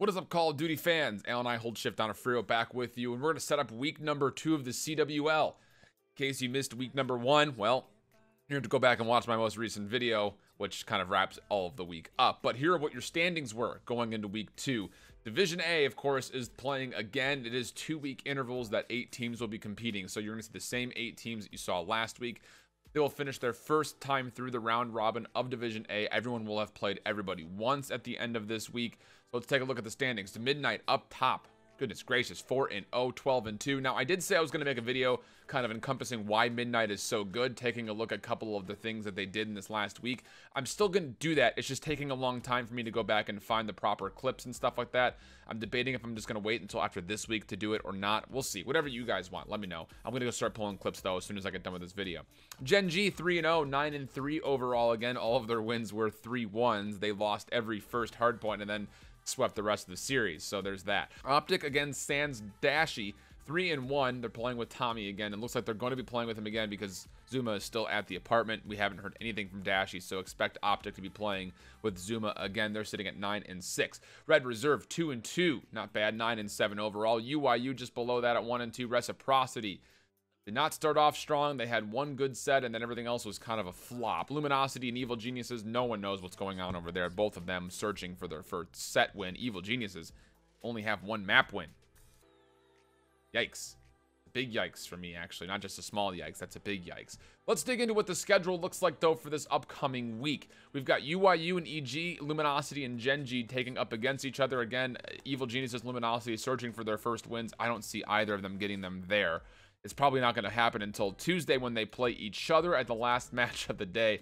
What is up, Call of Duty fans? Alan IHOLDSHIFT on a Frio back with you, and we're going to set up week number 2 of the CWL. In case you missed week number 1, well, you have to go back and watch my most recent video, which kind of wraps all of the week up. But here are what your standings were going into week 2. Division A, of course, is playing again. It is 2-week intervals that 8 teams will be competing. So you're going to see the same 8 teams that you saw last week. They will finish their first time through the round robin of Division A. Everyone will have played everybody once at the end of this week. So let's take a look at the standings. To Midnight up top. Goodness gracious, 4-0, 12-2. Now, I did say I was going to make a video kind of encompassing why Midnight is so good, taking a look at a couple of the things that they did in this last week. I'm still going to do that. It's just taking a long time for me to go back and find the proper clips and stuff like that. I'm debating if I'm just going to wait until after this week to do it or not. We'll see. Whatever you guys want, let me know. I'm going to go start pulling clips, though, as soon as I get done with this video. Genji, 3-0, 9-3 overall. Again, all of their wins were 3-1s. They lost every first hardpoint and then swept the rest of the series, so there's that. OpTic against Sans Dashy, 3-1. They're playing with Tommy again. It looks like they're going to be playing with him again because Zuma is still at the apartment. We haven't heard anything from Dashy, so expect OpTic to be playing with Zuma again. They're sitting at 9-6. Red Reserve, 2-2. Not bad, 9-7 overall. UYU just below that at 1-2. Reciprocity did not start off strong. They had one good set, and then everything else was kind of a flop. Luminosity and Evil Geniuses, no one knows what's going on over there. Both of them searching for their first set win. Evil Geniuses only have one map win. Yikes. Big yikes for me, actually. Not just a small yikes. That's a big yikes. Let's dig into what the schedule looks like, though, for this upcoming week. We've got UYU and EG, Luminosity and Genji taking up against each other. Again, Evil Geniuses, Luminosity searching for their first wins. I don't see either of them getting them there. It's probably not going to happen until Tuesday when they play each other at the last match of the day.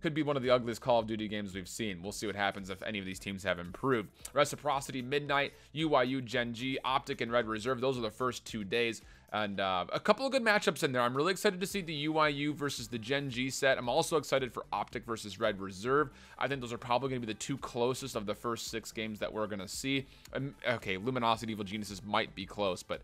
Could be one of the ugliest Call of Duty games we've seen. We'll see what happens if any of these teams have improved. Reciprocity, Midnight, UYU, Genji, OpTic, and Red Reserve. Those are the first 2 days. And a couple of good matchups in there. I'm really excited to see the UYU versus the Genji set. I'm also excited for OpTic versus Red Reserve. I think those are probably going to be the 2 closest of the first 6 games that we're going to see. Okay, Luminosity, Evil Geniuses might be close, but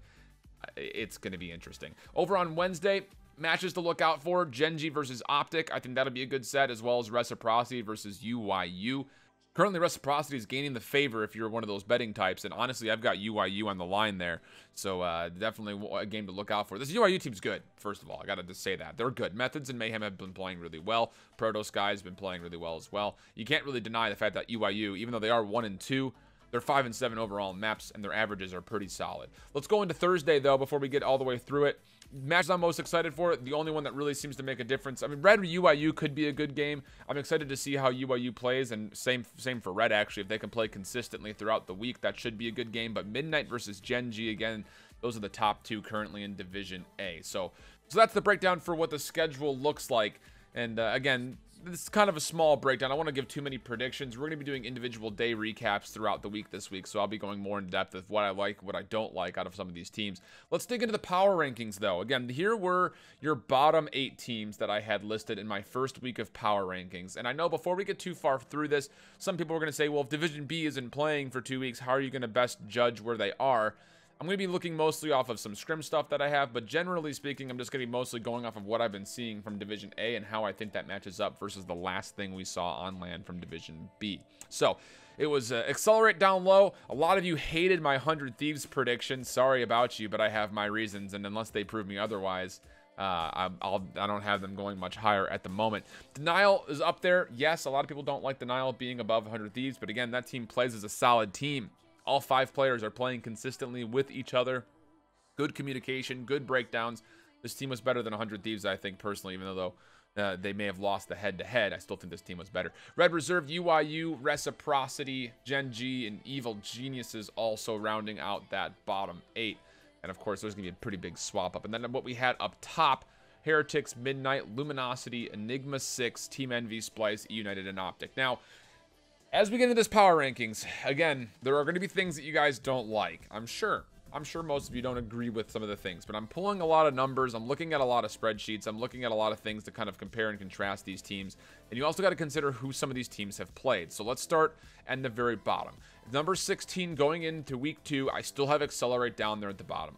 it's going to be interesting. Over on Wednesday, matches to look out for: Genji versus OpTic. I think that'll be a good set, as well as Reciprocity versus UYU. Currently, Reciprocity is gaining the favor if you're one of those betting types, and honestly, I've got UYU on the line there, so definitely a game to look out for. This UYU team's good, first of all. I gotta just say that. They're good. Methods and Mayhem have been playing really well. Protosky has been playing really well as well. You can't really deny the fact that UYU, even though they are 1-2, they're 5-7 overall in maps, and their averages are pretty solid. Let's go into Thursday, though, before we get all the way through it. Matches I'm most excited for, the only one that really seems to make a difference. I mean, Red UYU could be a good game. I'm excited to see how UYU plays, and same for Red, actually. If they can play consistently throughout the week, that should be a good game. But Midnight versus Genji, again, those are the top 2 currently in Division A. So that's the breakdown for what the schedule looks like. And again, this is kind of a small breakdown. I don't want to give too many predictions. We're going to be doing individual day recaps throughout the week this week, so I'll be going more in depth of what I like, what I don't like out of some of these teams. Let's dig into the power rankings, though. Again, here were your bottom 8 teams that I had listed in my first week of power rankings. And I know before we get too far through this, some people are going to say, well, if Division B isn't playing for 2 weeks, how are you going to best judge where they are? I'm going to be looking mostly off of some scrim stuff that I have, but generally speaking, I'm just going to be mostly going off of what I've been seeing from Division A and how I think that matches up versus the last thing we saw on land from Division B. So, it was Accelerate down low. A lot of you hated my 100 Thieves prediction. Sorry about you, but I have my reasons, and unless they prove me otherwise, I don't have them going much higher at the moment. Denial is up there. Yes, a lot of people don't like Denial being above 100 Thieves, but again, that team plays as a solid team. All 5 players are playing consistently with each other. Good communication, good breakdowns. This team was better than 100 Thieves, I think, personally, even though they may have lost the head-to-head. I still think this team was better. Red Reserve, UYU, Reciprocity, Genji, and Evil Geniuses also rounding out that bottom 8. And, of course, there's going to be a pretty big swap-up. And then what we had up top, Heretics, Midnight, Luminosity, Enigma 6, Team Envy, Splice, United, and OpTic. Now, as we get into this power rankings, again, there are going to be things that you guys don't like. I'm sure most of you don't agree with some of the things, but I'm pulling a lot of numbers. I'm looking at a lot of spreadsheets. I'm looking at a lot of things to kind of compare and contrast these teams. And you also got to consider who some of these teams have played. So let's start at the very bottom. Number 16 going into week 2, I still have Accelerate down there at the bottom.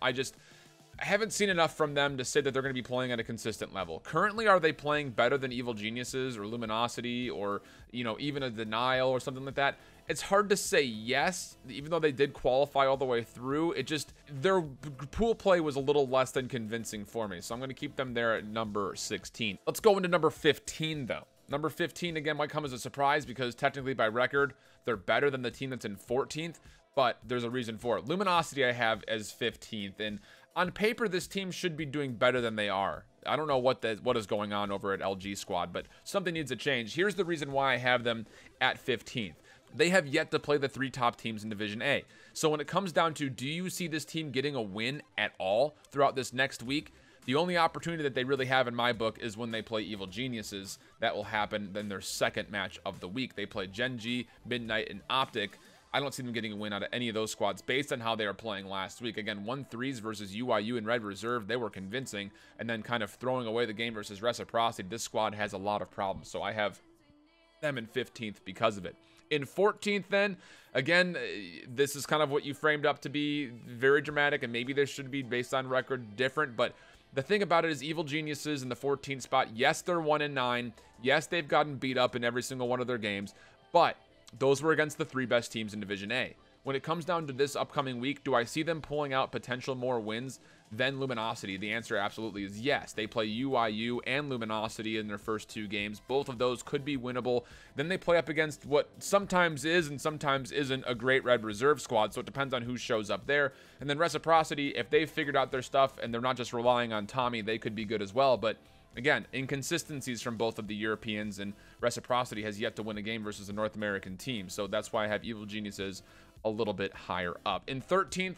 I haven't seen enough from them to say that they're going to be playing at a consistent level. Currently, are they playing better than Evil Geniuses or Luminosity or, you know, even a Denial or something like that? It's hard to say yes, even though they did qualify all the way through. It just, their pool play was a little less than convincing for me. So I'm going to keep them there at number 16. Let's go into number 15, though. Number 15, again, might come as a surprise because technically by record, they're better than the team that's in 14th, but there's a reason for it. Luminosity I have as 15th, and on paper, this team should be doing better than they are. I don't know what is going on over at LG Squad, but something needs to change. Here's the reason why I have them at 15th. They have yet to play the 3 top teams in Division A. So when it comes down to, do you see this team getting a win at all throughout this next week? The only opportunity that they really have in my book is when they play Evil Geniuses. That will happen in their second match of the week. They play Genji, Midnight, and OpTic. I don't see them getting a win out of any of those squads based on how they were playing last week. Again, 1-3s versus UIU and Red Reserve. They were convincing. And then kind of throwing away the game versus Reciprocity. This squad has a lot of problems. So I have them in 15th because of it. In 14th then, again, this is kind of what you framed up to be very dramatic, and maybe this should be based on record different, but the thing about it is Evil Geniuses in the 14th spot, yes, they're 1-9. Yes, they've gotten beat up in every single one of their games, but those were against the 3 best teams in Division A. When it comes down to this upcoming week, do I see them pulling out potential more wins than Luminosity? The answer absolutely is yes. They play UIU and Luminosity in their first 2 games. Both of those could be winnable. Then they play up against what sometimes is and sometimes isn't a great Red Reserve squad, so it depends on who shows up there. And then Reciprocity, if they've figured out their stuff and they're not just relying on Tommy, they could be good as well. But again, inconsistencies from both of the Europeans, and Reciprocity has yet to win a game versus a North American team. So that's why I have Evil Geniuses a little bit higher up. In 13th,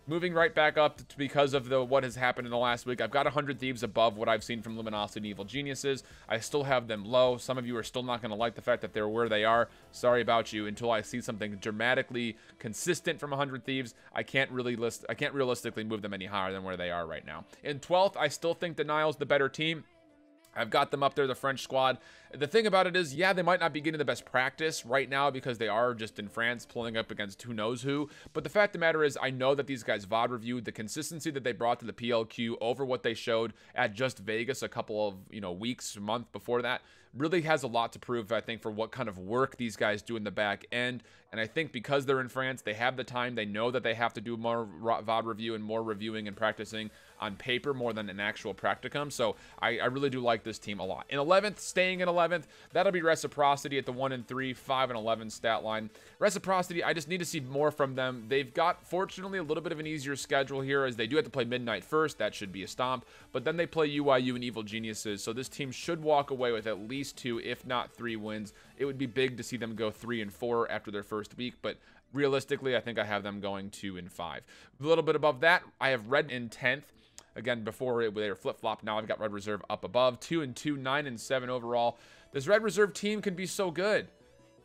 moving right back up because of what has happened in the last week, I've got 100 Thieves above what I've seen from Luminosity and Evil Geniuses. I still have them low. Some of you are still not going to like the fact that they're where they are. Sorry about you. Until I see something dramatically consistent from 100 Thieves, I can't realistically move them any higher than where they are right now. In 12th, I still think Denial's the better team. I've got them up there, the French squad. The thing about it is, yeah, they might not be getting the best practice right now because they are just in France pulling up against who knows who. But the fact of the matter is, I know that these guys VOD reviewed the consistency that they brought to the PLQ over what they showed at Just Vegas a couple of, weeks, a month before that. Really has a lot to prove, I think, for what kind of work these guys do in the back end. And I think because they're in France, they have the time. They know that they have to do more VOD review and more reviewing and practicing on paper more than an actual practicum. So I really do like this team a lot. In 11th, staying in 11th, that'll be Reciprocity at the 1-3, 5-11 stat line. Reciprocity, I just need to see more from them. They've got, fortunately, a little bit of an easier schedule here as they do have to play Midnight first. That should be a stomp. But then they play UIU and Evil Geniuses. So this team should walk away with at least 2, if not 3 wins. It would be big to see them go 3-4 after their first week, but realistically, I think I have them going 2-5. A little bit above that, I have Red in 10th. Again, before they were flip-flopped, now I've got Red Reserve up above. 2-2, 9-7 overall. This Red Reserve team can be so good.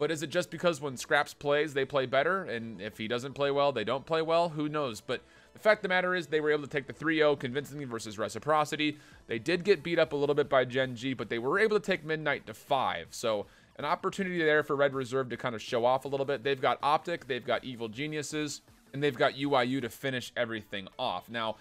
But is it just because when Scraps plays, they play better? And if he doesn't play well, they don't play well? Who knows? But the fact of the matter is they were able to take the 3-0 convincingly versus Reciprocity. They did get beat up a little bit by Genji, but they were able to take Midnight to 5. So an opportunity there for Red Reserve to kind of show off a little bit. They've got OpTic, they've got Evil Geniuses, and they've got UIU to finish everything off. Now,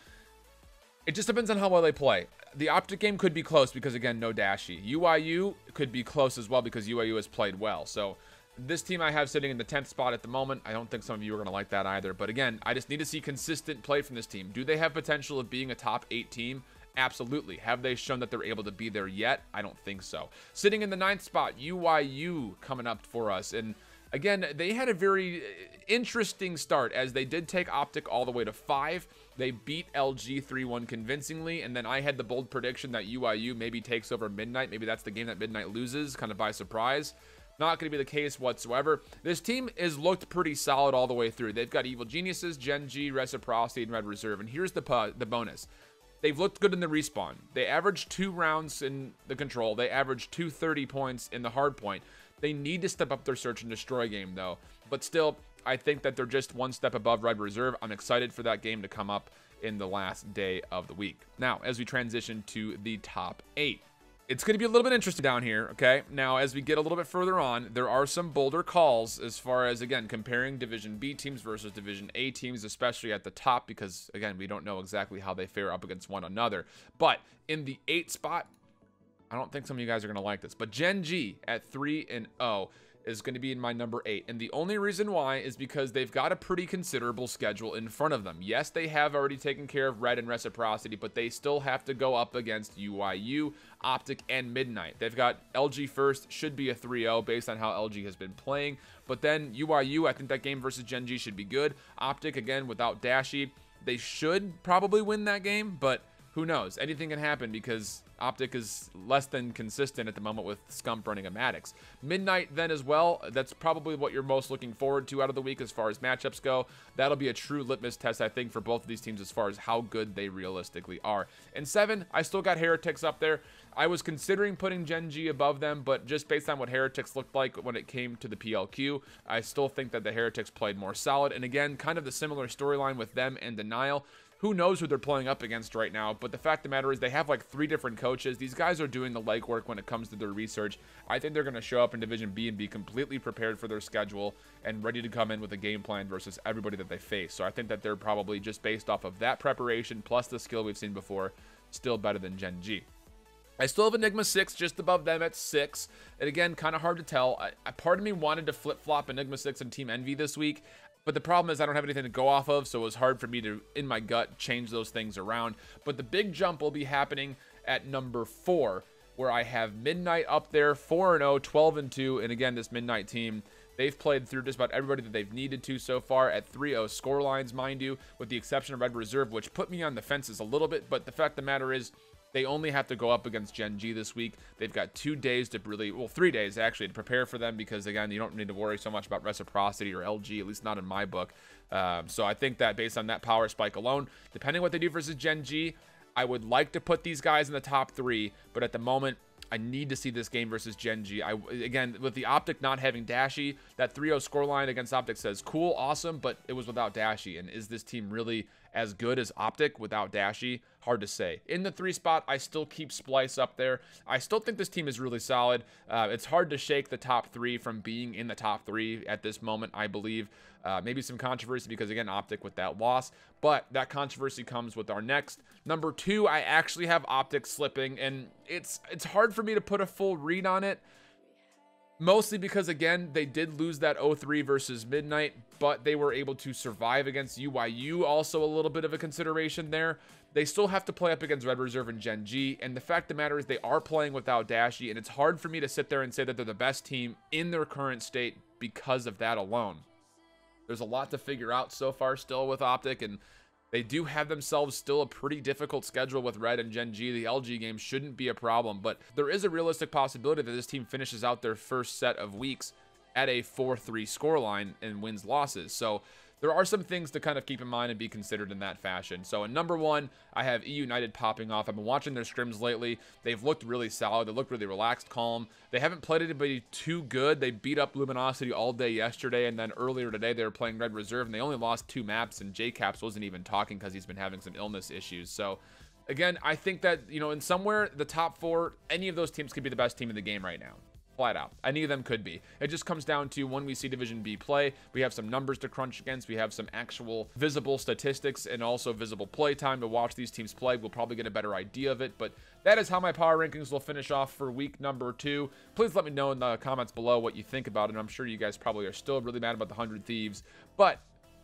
it just depends on how well they play. The OpTic game could be close because, again, no Dashi. UIU could be close as well because UIU has played well. So this team I have sitting in the 10th spot at the moment. I don't think some of you are going to like that either. But again, I just need to see consistent play from this team. Do they have potential of being a top 8 team? Absolutely. Have they shown that they're able to be there yet? I don't think so. Sitting in the 9th spot, UIU coming up for us. And again, they had a very interesting start as they did take OpTic all the way to 5. They beat LG 3-1 convincingly, and then I had the bold prediction that UIU maybe takes over Midnight. Maybe that's the game that Midnight loses, kind of by surprise. Not going to be the case whatsoever. This team has looked pretty solid all the way through. They've got Evil Geniuses, Genji, Reciprocity, and Red Reserve. And here's the bonus. They've looked good in the respawn. They averaged 2 rounds in the control. They averaged 230 points in the hard point. They need to step up their search and destroy game, though. But still, I think that they're just one step above Red Reserve. I'm excited for that game to come up in the last day of the week. Now, as we transition to the top 8. It's going to be a little bit interesting down here, okay? Now, as we get a little bit further on, there are some bolder calls as far as, again, comparing Division B teams versus Division A teams, especially at the top, because, again, we don't know exactly how they fare up against one another. But in the 8 spot, I don't think some of you guys are going to like this, but Genji at 3-0 is going to be in my number 8. And the only reason why is because they've got a pretty considerable schedule in front of them. Yes, they have already taken care of Red and Reciprocity, but they still have to go up against UIU, OpTic, and Midnight. They've got LG first, should be a 3-0 based on how LG has been playing. But then UIU, I think that game versus Genji should be good. OpTic, again, without Dashi, they should probably win that game, but who knows? Anything can happen because OpTic is less than consistent at the moment with Scump running a Maddox. Midnight then as well, that's probably what you're most looking forward to out of the week as far as matchups go. That'll be a true litmus test, I think, for both of these teams as far as how good they realistically are. And 7, I still got Heretics up there. I was considering putting Genji above them, but just based on what Heretics looked like when it came to the PLQ, I still think that the Heretics played more solid. And again, kind of the similar storyline with them and Denial. Who knows who they're playing up against right now, but the fact of the matter is they have like 3 different coaches. These guys are doing the legwork when it comes to their research. I think they're going to show up in Division B and be completely prepared for their schedule and ready to come in with a game plan versus everybody that they face. So I think that they're probably, just based off of that preparation plus the skill we've seen before, still better than Genji. I still have Enigma 6 just above them at 6. And again, kind of hard to tell. Part of me wanted to flip-flop Enigma 6 and Team Envy this week. But the problem is I don't have anything to go off of, so it was hard for me to, in my gut, change those things around. But the big jump will be happening at number 4, where I have Midnight up there, 4-0, 12-2. And again, this Midnight team, they've played through just about everybody that they've needed to so far at 3-0 score lines, mind you, with the exception of Red Reserve, which put me on the fences a little bit. But the fact of the matter is, they only have to go up against Genji this week. They've got 2 days to really, well, 3 days actually, to prepare for them because, again, you don't need to worry so much about Reciprocity or LG, at least not in my book. So I think that based on that power spike alone, depending on what they do versus Genji, I would like to put these guys in the top 3, but at the moment, I need to see this game versus Genji. Again, with the OpTic not having Dashi, that 3-0 scoreline against OpTic says, cool, awesome, but it was without Dashi. And is this team really as good as OpTic without Dashi? Hard to say. In the 3 spot, I still keep Splice up there. I still think this team is really solid. It's hard to shake the top 3 from being in the top 3 at this moment, I believe. Maybe some controversy because, again, OpTic with that loss. But that controversy comes with our next. Number 2, I actually have OpTic slipping, and it's hard for me to put a full read on it. Mostly because, again, they did lose that 0-3 versus Midnight, but they were able to survive against UIU. Also a little bit of a consideration there. They still have to play up against Red Reserve and Genji, and the fact of the matter is they are playing without Dashi, and it's hard for me to sit there and say that they're the best team in their current state because of that alone. There's a lot to figure out so far still with OpTic, and they do have themselves still a pretty difficult schedule with Red and Genji. The LG game shouldn't be a problem, but there is a realistic possibility that this team finishes out their first set of weeks at a 4-3 scoreline and wins losses. So there are some things to kind of keep in mind and be considered in that fashion. So in number 1, I have E United popping off. I've been watching their scrims lately. They've looked really solid. They look really relaxed, calm. They haven't played anybody too good. They beat up Luminosity all day yesterday, and then earlier today they were playing Red Reserve, and they only lost 2 maps, and JCaps wasn't even talking because he's been having some illness issues. So again, I think that, you know, in somewhere, the top 4, any of those teams could be the best team in the game right now. Flat out. Any of them could be. It just comes down to when we see Division B play, we have some numbers to crunch against. We have some actual visible statistics and also visible play time to watch these teams play. We'll probably get a better idea of it, but that is how my power rankings will finish off for week number 2. Please let me know in the comments below what you think about it. I'm sure you guys probably are still really mad about the 100 Thieves, but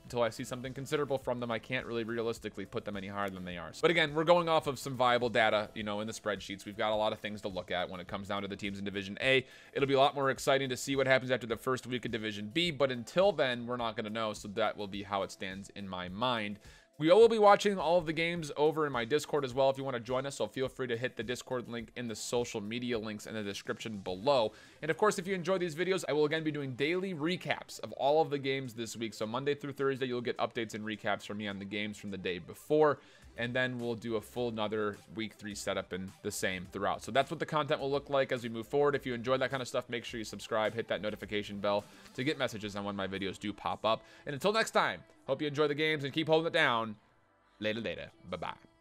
until I see something considerable from them, I can't really realistically put them any higher than they are. But again, we're going off of some viable data, you know, in the spreadsheets. We've got a lot of things to look at when it comes down to the teams in Division A. It'll be a lot more exciting to see what happens after the first week of Division B, but until then, we're not going to know, so that will be how it stands in my mind. We will be watching all of the games over in my Discord as well if you want to join us, so feel free to hit the Discord link in the social media links in the description below. And of course, if you enjoy these videos, I will again be doing daily recaps of all of the games this week. So Monday through Thursday, you'll get updates and recaps from me on the games from the day before. And then we'll do a full another week 3 setup and the same throughout. So that's what the content will look like as we move forward. If you enjoy that kind of stuff, make sure you subscribe, hit that notification bell to get messages on when my videos do pop up. And until next time, hope you enjoy the games and keep holding it down. Later. Bye-bye.